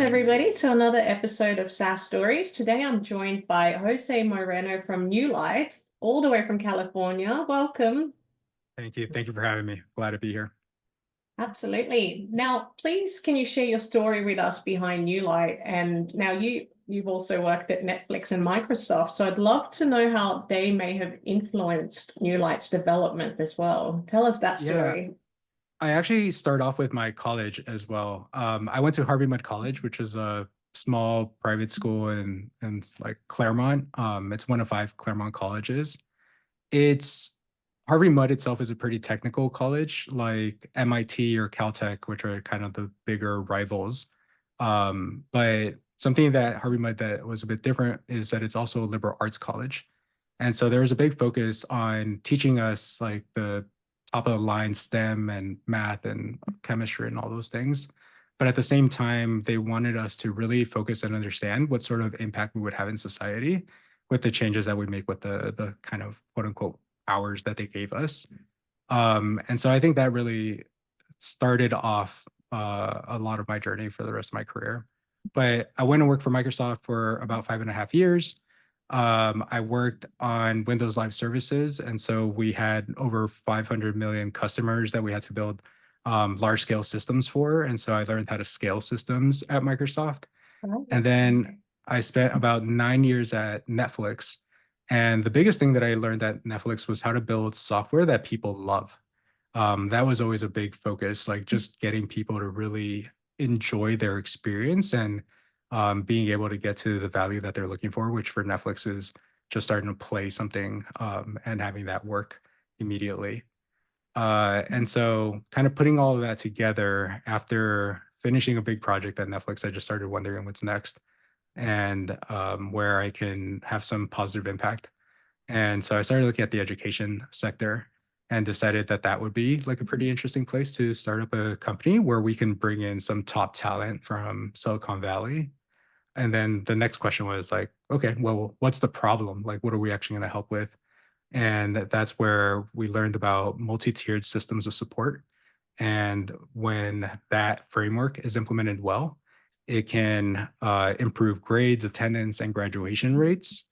everybody, to another episode of SaaS Stories. Today I'm joined by Jose Moreno from Neulight, all the way from California. Welcome. Thank you. Thank you for having me. Glad to be here. Absolutely. Now, please, can you share your story with us behind Neulight? And now you've also worked at Netflix and Microsoft, so I'd love to know how they may have influenced Neulight's development as well. Tell us that Yeah, story. I actually start off with my college as well. I went to Harvey Mudd College, which is a small private school in like Claremont. It's one of five Claremont colleges. It's Harvey Mudd itself is a pretty technical college, like MIT or Caltech, which are kind of the bigger rivals. But something that Harvey Mudd that was a bit different is that it's also a liberal arts college. And so there was a big focus on teaching us like the top of the line STEM and math and chemistry and all those things. But at the same time, they wanted us to really focus and understand what sort of impact we would have in society with the changes that we make with the kind of quote unquote hours that they gave us. And so I think that really started off a lot of my journey for the rest of my career. But I went and worked for Microsoft for about 5.5 years. I worked on Windows Live Services, and so we had over 500 million customers that we had to build large scale systems for. And so I learned how to scale systems at Microsoft. And then I spent about 9 years at Netflix. And the biggest thing that I learned at Netflix was how to build software that people love. That was always a big focus, like just getting people to really enjoy their experience and being able to get to the value that they're looking for, which for Netflix is just starting to play something and having that work immediately. And so kind of putting all of that together after finishing a big project at Netflix, I just started wondering what's next and where I can have some positive impact. And so I started looking at the education sector and decided that that would be like a pretty interesting place to start up a company where we can bring in some top talent from Silicon Valley. And then the next question was like, okay, well, what's the problem? Like, what are we actually going to help with? And that's where we learned about multi-tiered systems of support. And when that framework is implemented well, it can improve grades, attendance, and graduation rates.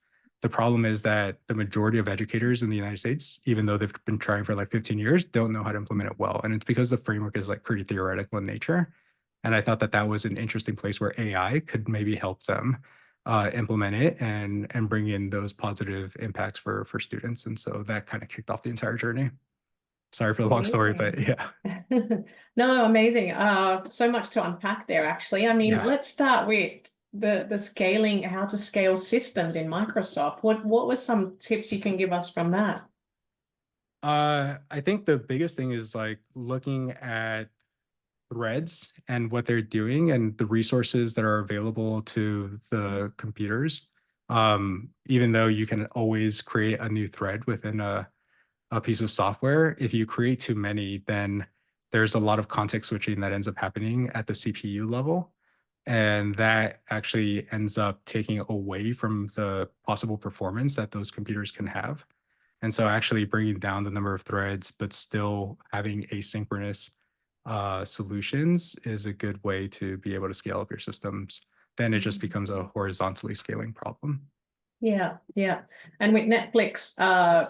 The problem is that the majority of educators in the United States, even though they've been trying for like 15 years, don't know how to implement it well. And it's because the framework is like pretty theoretical in nature. And I thought that that was an interesting place where AI could maybe help them implement it and bring in those positive impacts for students. And so that kind of kicked off the entire journey. Sorry for the long story, but Amazing. yeah. No, amazing. So much to unpack there, actually. I mean, Yeah. let's start with the scaling, how to scale systems in Microsoft. What were some tips you can give us from that? I think the biggest thing is like looking at threads and what they're doing and the resources that are available to the computers. Even though you can always create a new thread within a piece of software, if you create too many, then there's a lot of context switching that ends up happening at the CPU level. And that actually ends up taking away from the possible performance that those computers can have. And so actually bringing down the number of threads, but still having asynchronous solutions is a good way to be able to scale up your systems. Then it just becomes a horizontally scaling problem. Yeah, yeah. And with Netflix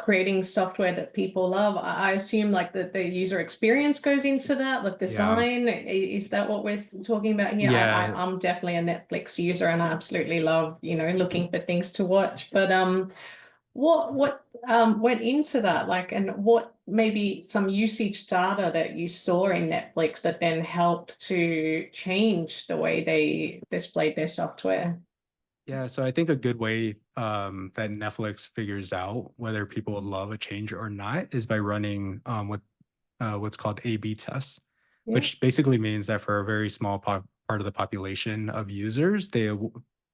creating software that people love, I assume like the user experience goes into that, like Yeah. design. Is that what we're talking about here? Yeah. I'm definitely a Netflix user and I absolutely love, looking for things to watch. But what went into that? Like, and what maybe some usage data that you saw in Netflix that then helped to change the way they displayed their software? Yeah, so I think a good way that Netflix figures out whether people would love a change or not is by running what's called A/B tests, Yeah. which basically means that for a very small part of the population of users, they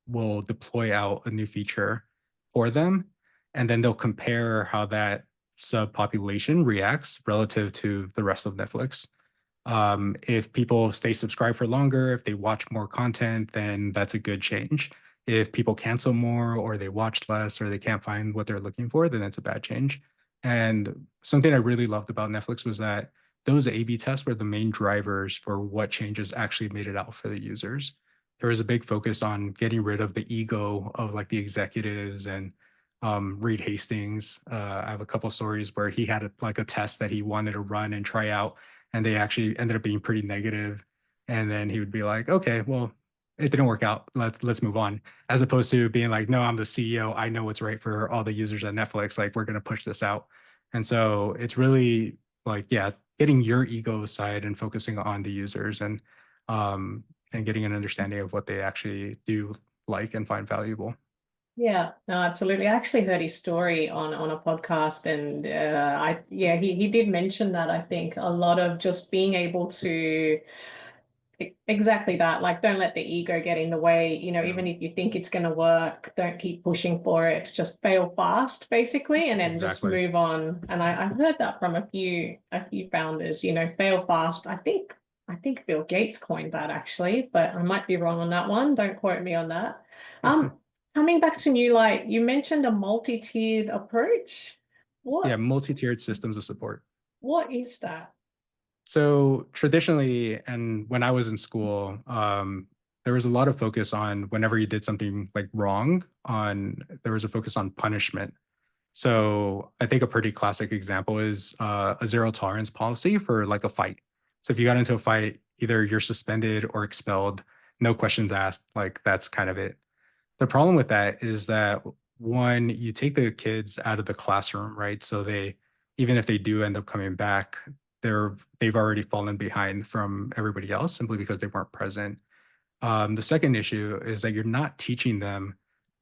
will deploy out a new feature for them, and then they'll compare how that subpopulation reacts relative to the rest of Netflix. If people stay subscribed for longer, if they watch more content, then that's a good change. If people cancel more or they watch less or they can't find what they're looking for, then that's a bad change. And something I really loved about Netflix was that those A/B tests were the main drivers for what changes actually made it out for the users. there was a big focus on getting rid of the ego of like the executives and Reed Hastings. I have a couple stories where he had like a test that he wanted to run and try out, and they actually ended up being pretty negative. And then he would be like, "Okay, well, it didn't work out. Let's move on." As opposed to being like, "No, I'm the CEO. I know what's right for all the users at Netflix. Like, we're going to push this out." And so it's really like, yeah, getting your ego aside and focusing on the users um, and getting an understanding of what they actually do like and find valuable. Yeah, no, absolutely. I actually heard his story on a podcast, and he did mention that. I think a lot of just being able to exactly that, like don't let the ego get in the way. Yeah, Even if you think it's going to work, don't keep pushing for it. Just fail fast, basically, and then just exactly. move on. And I heard that from a few founders. Fail fast. I think Bill Gates coined that actually, but I might be wrong on that one. Don't quote me on that. Um, Coming back to Neulight, you mentioned a multi-tiered approach. Yeah, What multi-tiered systems of support. what is that? So traditionally, and when I was in school, there was a lot of focus on whenever you did something like wrong, there was a focus on punishment. So I think a pretty classic example is a zero tolerance policy for like a fight. So if you got into a fight, either you're suspended or expelled, no questions asked, like that's kind of it. The problem with that is that one, you take the kids out of the classroom, right? So even if they do end up coming back, they've already fallen behind from everybody else simply because they weren't present. The second issue is that you're not teaching them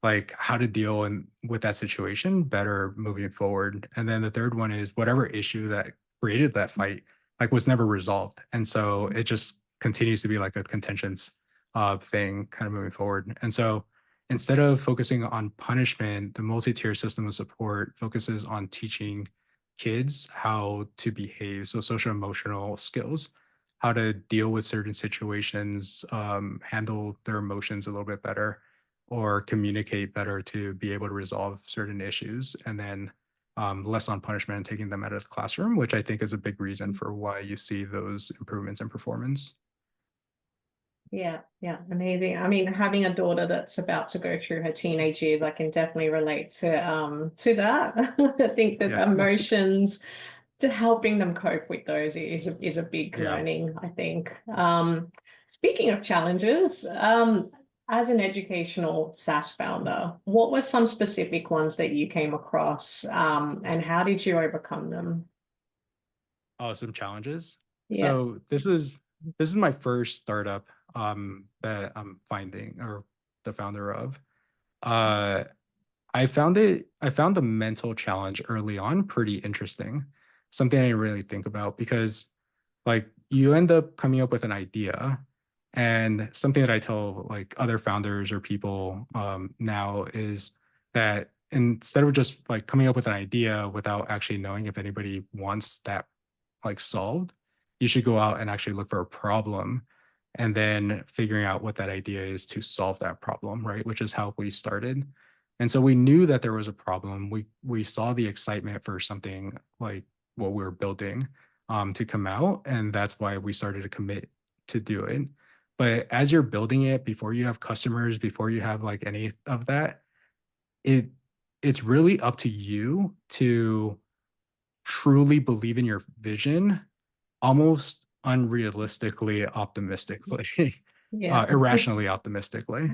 like how to deal with that situation better moving forward. And then the third one is whatever issue that created that fight like was never resolved. And so it just continues to be like a contentious thing kind of moving forward. And so instead of focusing on punishment, the multi-tier system of support focuses on teaching kids how to behave. So social emotional skills, how to deal with certain situations, handle their emotions a little bit better, or communicate better to be able to resolve certain issues, and then less on punishment and taking them out of the classroom, which I think is a big reason for why you see those improvements in performance. Yeah, yeah, amazing. I mean, having a daughter that's about to go through her teenage years, I can definitely relate to that. I think that Yeah, emotions, to helping them cope with those is a big yeah. learning, I think. Speaking of challenges, as an educational SaaS founder, what were some specific ones that you came across, and how did you overcome them? Oh, some challenges. Yeah. So this is my first startup that I'm finding or the founder of. Uh, I found the mental challenge early on pretty interesting. Something I didn't really think about because like you end up coming up with an idea, and something that I tell like other founders or people now is that instead of just like coming up with an idea without actually knowing if anybody wants that like solved, you should go out and actually look for a problem and then figuring out what that idea is to solve that problem, right? Which is how we started. And so we knew that there was a problem. We saw the excitement for something like what we were building to come out, and that's why we started to commit to do it. But as you're building it, before you have customers, before you have like any of that, it it's really up to you to truly believe in your vision, almost unrealistically optimistically, Yeah. irrationally optimistically.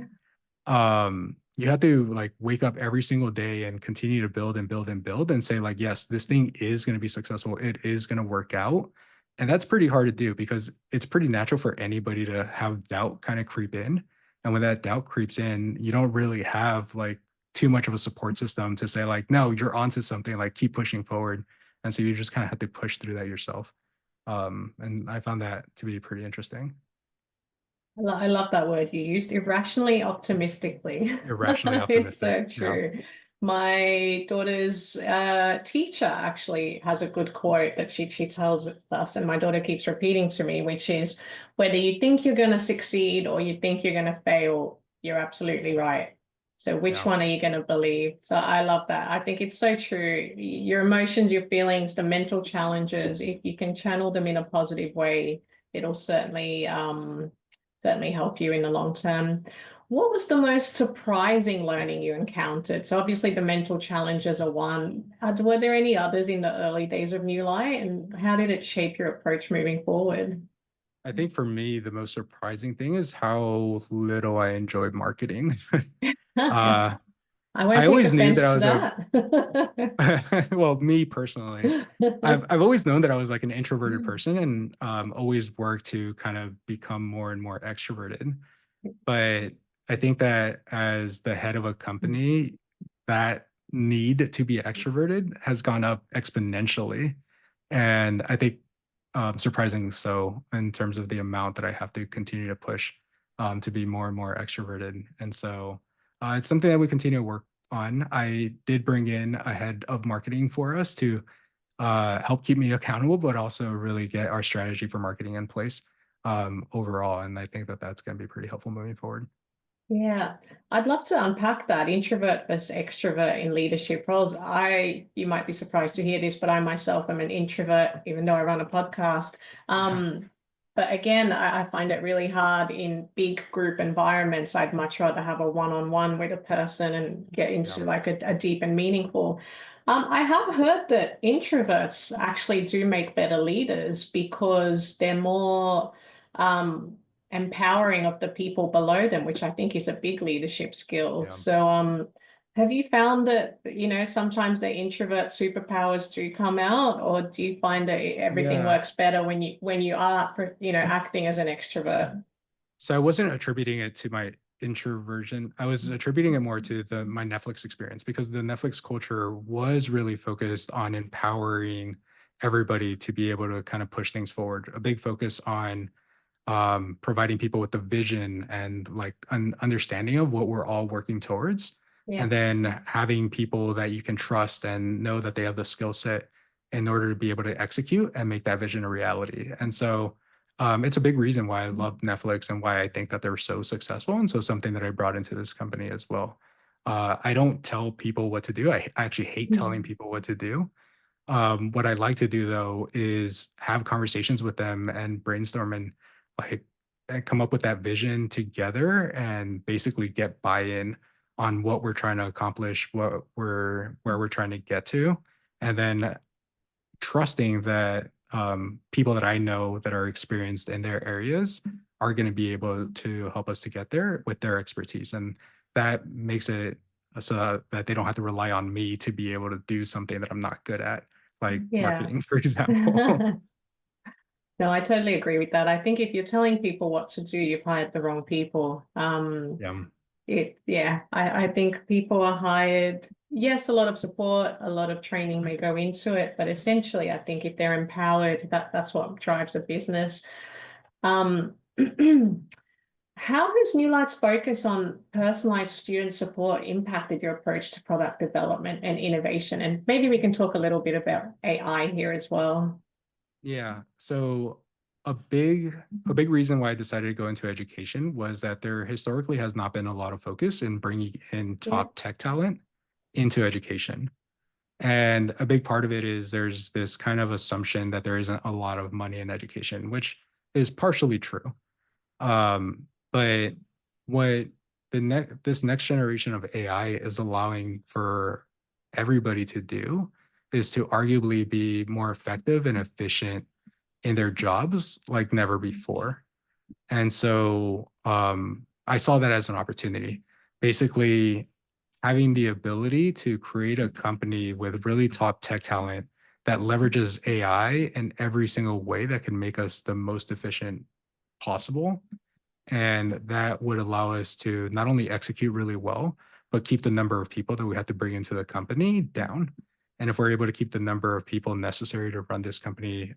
You have to like wake up every single day and continue to build and build and build and say like, yes, this thing is going to be successful. It is going to work out. And that's pretty hard to do because it's pretty natural for anybody to have doubt kind of creep in. And when that doubt creeps in, you don't really have like too much of a support system to say like, no, you're onto something, like keep pushing forward. And so you just kind of have to push through that yourself. And I found that to be pretty interesting. I love that word you used, irrationally optimistically. Irrationally It's optimistic. so Yeah. true. My daughter's teacher actually has a good quote that she tells us, and my daughter keeps repeating to me, which is, whether you think you're going to succeed or you think you're going to fail, you're absolutely right. So which Yeah. one are you going to believe? So I love that. I think it's so true. Your emotions, your feelings, the mental challenges, if you can channel them in a positive way, it'll certainly certainly help you in the long term. What was the most surprising learning you encountered? So obviously the mental challenges are one. Were there any others in the early days of Neulight, and how did it shape your approach moving forward? I think for me, the most surprising thing is how little I enjoyed marketing. uh, I won't I take always knew that offense I to was a that. well, me personally, I've always known that I was like an introverted person and always worked to kind of become more and more extroverted. But I think that as the head of a company, that need to be extroverted has gone up exponentially. And I think surprisingly so in terms of the amount that I have to continue to push to be more and more extroverted. And so it's something that we continue to work on. I did bring in a head of marketing for us to help keep me accountable, but also really get our strategy for marketing in place overall. And I think that that's going to be pretty helpful moving forward. Yeah, I'd love to unpack that introvert versus extrovert in leadership roles. You might be surprised to hear this, but I myself am an introvert, even though I run a podcast. Yeah. But again, I find it really hard in big group environments. I'd much rather have a one-on-one with a person and get Yeah. into like a deep and meaningful. I have heard that introverts actually do make better leaders because they're more empowering of the people below them, which I think is a big leadership skill. Yeah. So, have you found that, sometimes the introvert superpowers do come out, or do you find that everything Yeah. works better when you are, acting as an extrovert? So I wasn't attributing it to my introversion. I was attributing it more to my Netflix experience because the Netflix culture was really focused on empowering everybody to be able to kind of push things forward. A big focus on providing people with the vision and like an understanding of what we're all working towards. Yeah. And then having people that you can trust and know that they have the skill set in order to be able to execute and make that vision a reality. And so it's a big reason why I love Netflix and why I think that they're so successful. And so something that I brought into this company as well. I don't tell people what to do. I actually hate telling people what to do. What I like to do though is have conversations with them and brainstorm like and come up with that vision together and basically get buy-in on what we're trying to accomplish, where we're trying to get to, and then trusting that people that I know that are experienced in their areas are going to be able to help us to get there with their expertise, and that makes it so that they don't have to rely on me to be able to do something that I'm not good at, like Yeah. marketing, for example. No, I totally agree with that. I think if you're telling people what to do, you've hired the wrong people. Yeah. I think people are hired. Yes, a lot of support, a lot of training may go into it, but essentially, I think if they're empowered, that's what drives a business. Um, how has New Light's focus on personalized student support impacted your approach to product development and innovation? And maybe we can talk a little bit about AI here as well. Yeah. So a big reason why I decided to go into education was that there historically has not been a lot of focus in bringing in Yeah. top tech talent into education. And a big part of it is there's this kind of assumption that there isn't a lot of money in education, which is partially true. But what this next generation of AI is allowing for everybody to do is to arguably be more effective and efficient in their jobs like never before. And so I saw that as an opportunity. Basically, having the ability to create a company with really top tech talent that leverages AI in every single way that can make us the most efficient possible. And that would allow us to not only execute really well, but keep the number of people that we have to bring into the company down. And if we're able to keep the number of people necessary to run this company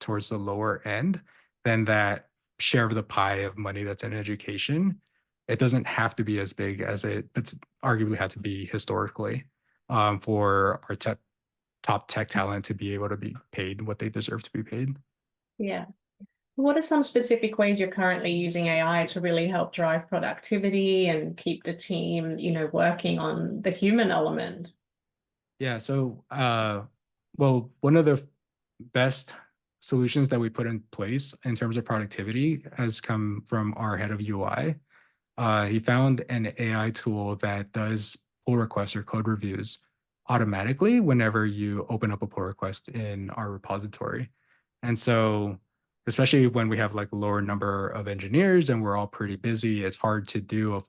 towards the lower end, then that share of the pie of money that's in education, it doesn't have to be as big as it's arguably had to be historically for our top tech talent to be able to be paid what they deserve to be paid. Yeah. What are some specific ways you're currently using AI to really help drive productivity and keep the team, working on the human element? Yeah. So, well, one of the best solutions that we put in place in terms of productivity has come from our head of UI. He found an AI tool that does pull requests or code reviews automatically whenever you open up a pull request in our repository. And so, especially when we have like a lower number of engineers and we're all pretty busy, it's hard to do a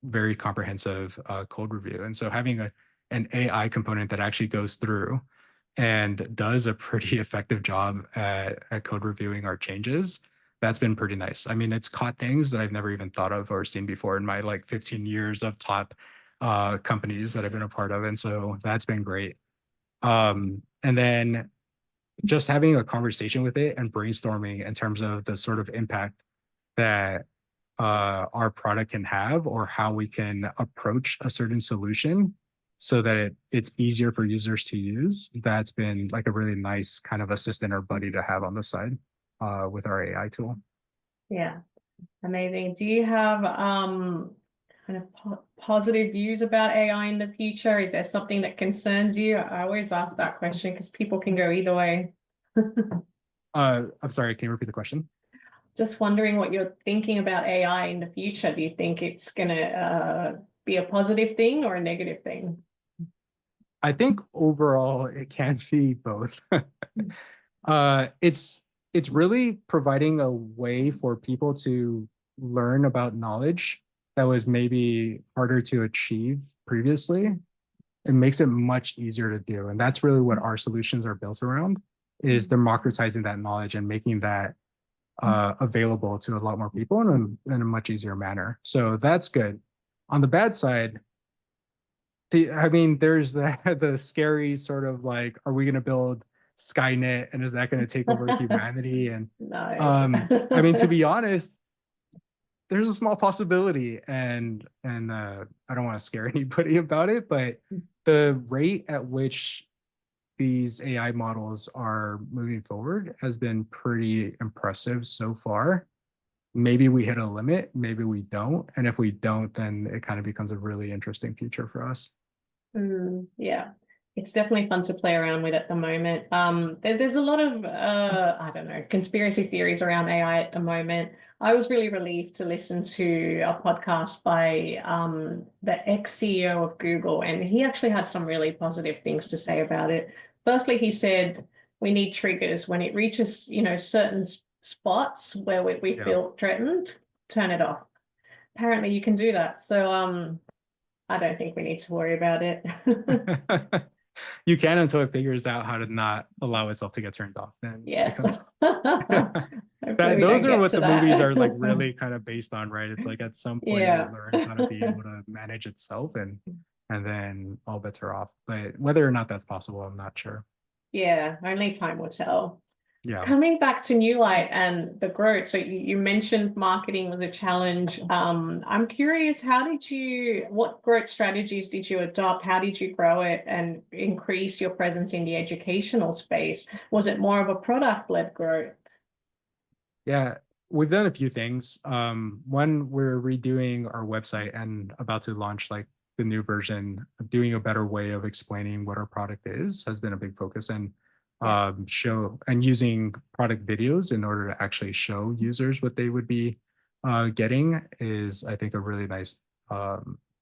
very comprehensive code review. And so having an AI component that actually goes through and does a pretty effective job at code reviewing our changes, that's been pretty nice. I mean, it's caught things that I've never even thought of or seen before in my like 15 years of top companies that I've been a part of. And so that's been great. And then just having a conversation with it and brainstorming in terms of the sort of impact that our product can have or how we can approach a certain solution so that it's easier for users to use. That's been like a really nice kind of assistant or buddy to have on the side with our AI tool. Yeah, amazing. Do you have kind of positive views about AI in the future? Is there something that concerns you? I always ask that question because people can go either way. I'm sorry, can you repeat the question? Just wondering what you're thinking about AI in the future. Do you think it's going to be a positive thing or a negative thing? I think overall it can be both. It's really providing a way for people to learn about knowledge that was maybe harder to achieve previously. It makes it much easier to do, and that's really what our solutions are built around: is democratizing that knowledge and making that available to a lot more people in a much easier manner. So that's good. On the bad side, I mean, there's the scary sort of like, are we going to build Skynet and is that going to take over humanity? And No. I mean, to be honest, there's a small possibility, and I don't want to scare anybody about it, but the rate at which these AI models are moving forward has been pretty impressive so far. Maybe we hit a limit, maybe we don't, and if we don't, then it kind of becomes a really interesting future for us. Yeah, it's definitely fun to play around with at the moment. There's a lot of I don't know, conspiracy theories around AI at the moment. I was really relieved to listen to a podcast by the ex-CEO of Google, and he actually had some really positive things to say about it. Firstly, he said we need triggers when it reaches, certain spots where we Yeah. feel threatened, turn it off. Apparently, you can do that. So I don't think we need to worry about it. You can until it figures out how to not allow itself to get turned off. Then Yes. becomes Hopefully we those don't are get what to the movies are like that. really kind of based on, right? It's like at some point Yeah. it learns how to be able to manage itself and then all bets are off. But whether or not that's possible, I'm not sure. Yeah, only time will tell. Yeah. Coming back to Neulight and the growth, so you mentioned marketing was a challenge. I'm curious, what growth strategies did you adopt? How did you grow it and increase your presence in the educational space? Was it more of a product-led growth? Yeah, we've done a few things. One, we're redoing our website and about to launch like the new version. Doing a better way of explaining what our product is has been a big focus, and Yeah. show and using product videos in order to actually show users what they would be getting is, I think, a really nice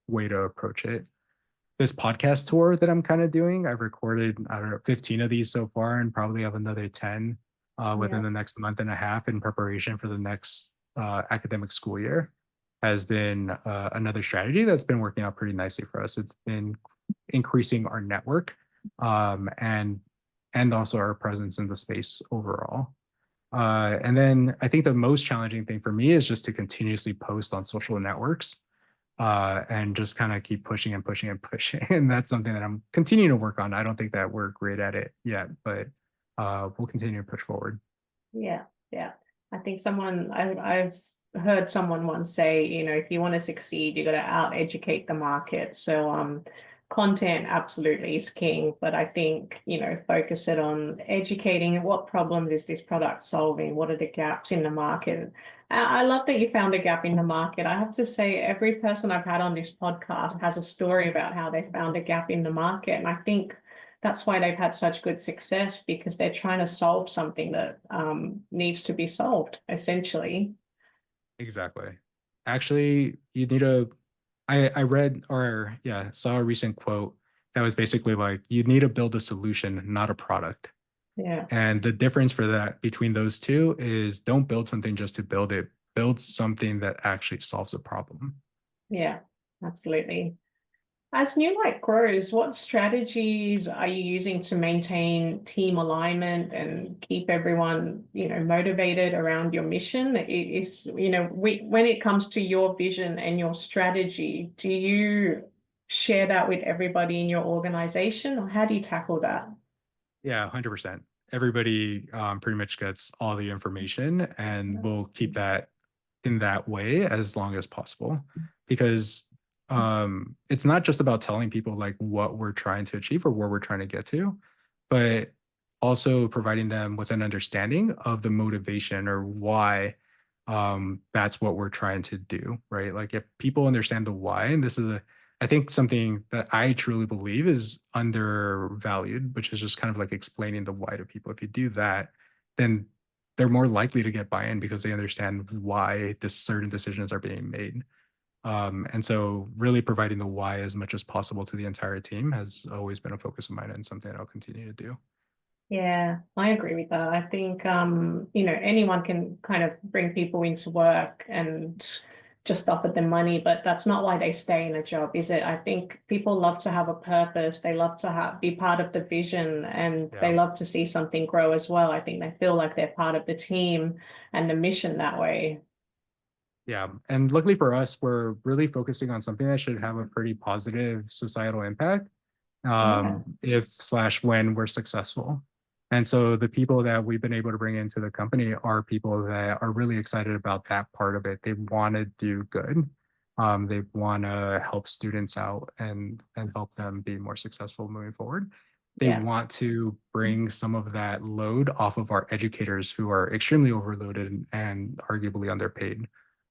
way to approach it. This podcast tour that I'm kind of doing, I've recorded, I don't know, 15 of these so far and probably have another 10 within Yeah. the next month and a half in preparation for the next academic school year, has been another strategy that's been working out pretty nicely for us. It's been increasing our network and also our presence in the space overall. And then I think the most challenging thing for me is just to continuously post on social networks and just kind of keep pushing and pushing and pushing. And that's something that I'm continuing to work on. I don't think that we're great at it yet, but we'll continue to push forward. Yeah, yeah. I think I've heard someone once say, if you want to succeed, you got to out educate the market. So content absolutely is king, but I think, focus it on educating what problem is this product solving? What are the gaps in the market? I love that you found a gap in the market. I have to say, every person I've had on this podcast has a story about how they found a gap in the market. And I think that's why they've had such good success, because they're trying to solve something that needs to be solved, essentially. Exactly. Actually, you need to, I read or yeah, saw a recent quote that was basically like, you need to build a solution, not a product. Yeah, And the difference for that between those two is don't build something just to build it, build something that actually solves a problem. yeah, absolutely. As Neulight grows, what strategies are you using to maintain team alignment and keep everyone, motivated around your mission? When it comes to your vision and your strategy, do you share that with everybody in your organization, or how do you tackle that? Yeah, 100%. Everybody pretty much gets all the information, and we'll keep that in that way as long as possible, because it's not just about telling people like what we're trying to achieve or where we're trying to get to, but also providing them with an understanding of the motivation or why that's what we're trying to do, right? Like if people understand the why, and this is a I think something that I truly believe is undervalued, which is just kind of like explaining the why to people. If you do that, then they're more likely to get buy-in because they understand why this certain decisions are being made. And so really providing the why as much as possible to the entire team has always been a focus of mine and something that I'll continue to do. Yeah, I agree with that. I think anyone can kind of bring people into work and just offer them money, but that's not why they stay in a job, is it? I think people love to have a purpose. They love to be part of the vision, and they Yeah. love to see something grow as well. I think they feel like they're part of the team and the mission that way. Yeah. And luckily for us, we're really focusing on something that should have a pretty positive societal impact Yeah, if slash when we're successful. And so the people that we've been able to bring into the company are people that are really excited about that part of it. They want to do good. They want to help students out and help them be more successful moving forward. They yeah. want to bring some of that load off of our educators who are extremely overloaded and arguably underpaid.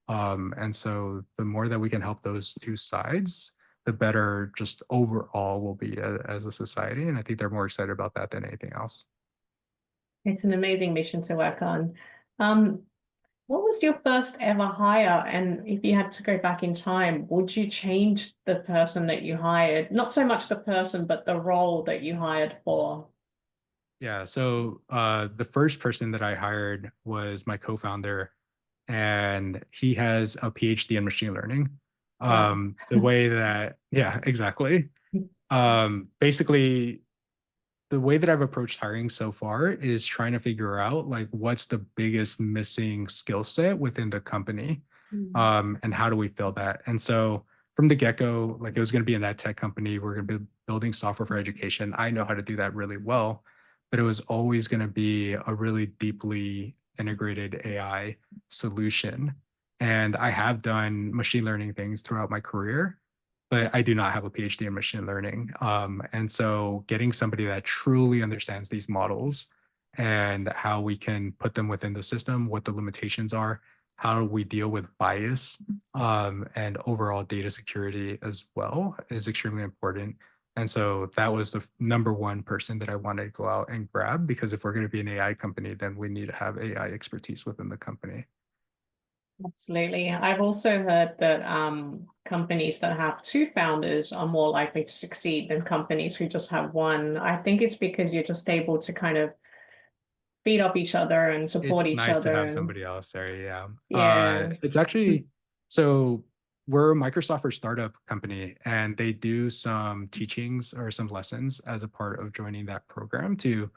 And so the more that we can help those two sides, the better just overall will be as a society. And I think they're more excited about that than anything else. It's an amazing mission to work on. Um, What was your first ever hire? And if you had to go back in time, would you change the person that you hired? Not so much the person, but the role that you hired for. Yeah. So the first person that I hired was my co-founder, and he has a PhD in machine learning. Wow. The way that, yeah, exactly. Basically, the way that I've approached hiring so far is trying to figure out like what's the biggest missing skill set within the company, Mm. and how do we fill that. And so from the get-go, like it was going to be an ed tech company, we're going to be building software for education. I know how to do that really well, but it was always going to be a really deeply integrated AI solution. And I have done machine learning things throughout my career, but I do not have a PhD in machine learning. And so getting somebody that truly understands these models and how we can put them within the system, what the limitations are, how we deal with bias, and overall data security as well is extremely important. And so that was the number one person that I wanted to go out and grab, because if we're going to be an AI company, then we need to have AI expertise within the company. Absolutely. I've also heard that companies that have two founders are more likely to succeed than companies who just have one. I think it's because you're just able to kind of feed off each other and support It's each nice to other. have And somebody else there. Yeah. yeah. It's actually, so we're a Microsoft or startup company, and they do some teachings or some lessons as a part of joining that program to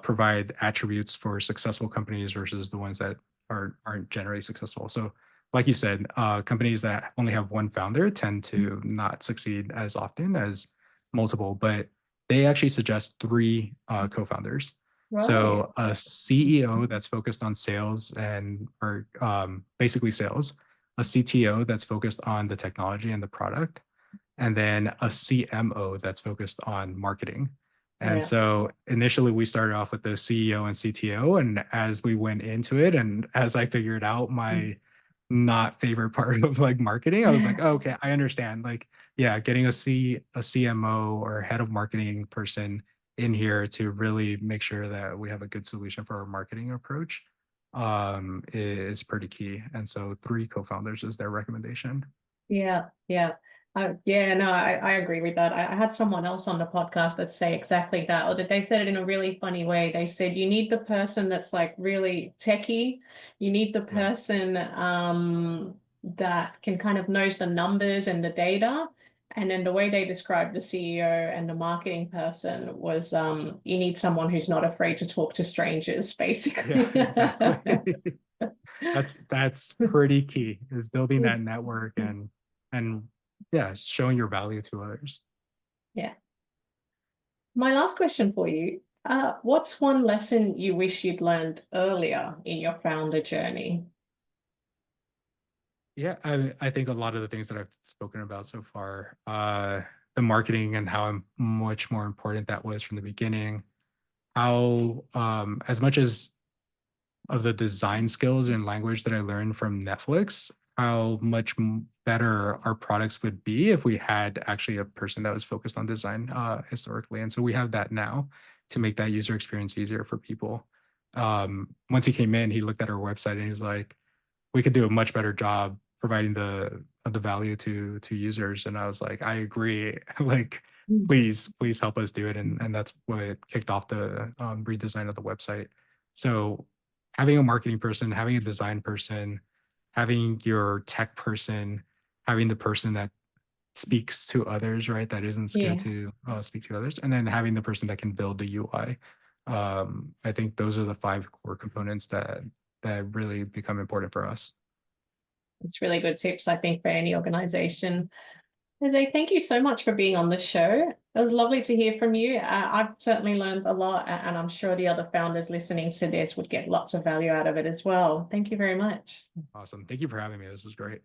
provide attributes for successful companies versus the ones that aren't generally successful. So, like you said, companies that only have one founder tend to not succeed as often as multiple, but they actually suggest three co-founders. Right. So, a CEO that's focused on sales and or basically sales, a CTO that's focused on the technology and the product, and then a CMO that's focused on marketing. And Yeah. so initially we started off with the CEO and CTO. And as we went into it, and as I figured out my not favorite part of like marketing, I was like, oh, okay, I understand. Like yeah, getting a CMO or head of marketing person in here to really make sure that we have a good solution for our marketing approach is pretty key. And so 3 co-founders is their recommendation. Yeah, yeah. Yeah, no, I agree with that. I had someone else on the podcast that say exactly that, or that they said it in a really funny way. They said you need the person that's like really techie, you need the Yeah. person that can kind of knows the numbers and the data. And then the way they described the CEO and the marketing person was you need someone who's not afraid to talk to strangers, Yeah, basically. exactly. That's pretty key, is building that network and yeah, showing your value to others. Yeah. My last question for you. What's one lesson you wish you'd learned earlier in your founder journey? Yeah, I think a lot of the things that I've spoken about so far, the marketing and how much more important that was from the beginning, how as much as of the design skills and language that I learned from Netflix, how much better our products would be if we had actually a person that was focused on design historically. And so we have that now to make that user experience easier for people. Once he came in, he looked at our website and he was like, we could do a much better job providing the value to users. And I was like, I agree. Like, please help us do it. And that's what kicked off the redesign of the website. So having a marketing person, having a design person, having your tech person, having the person that speaks to others, right? That isn't scared Yeah, to speak to others, and then having the person that can build the UI. I think those are the 5 core components that really become important for us. it's really good tips, I think, for any organization. Jose, thank you so much for being on the show. It was lovely to hear from you. I've certainly learned a lot, and I'm sure the other founders listening to this would get lots of value out of it as well. Thank you very much. Awesome. Thank you for having me. This is great.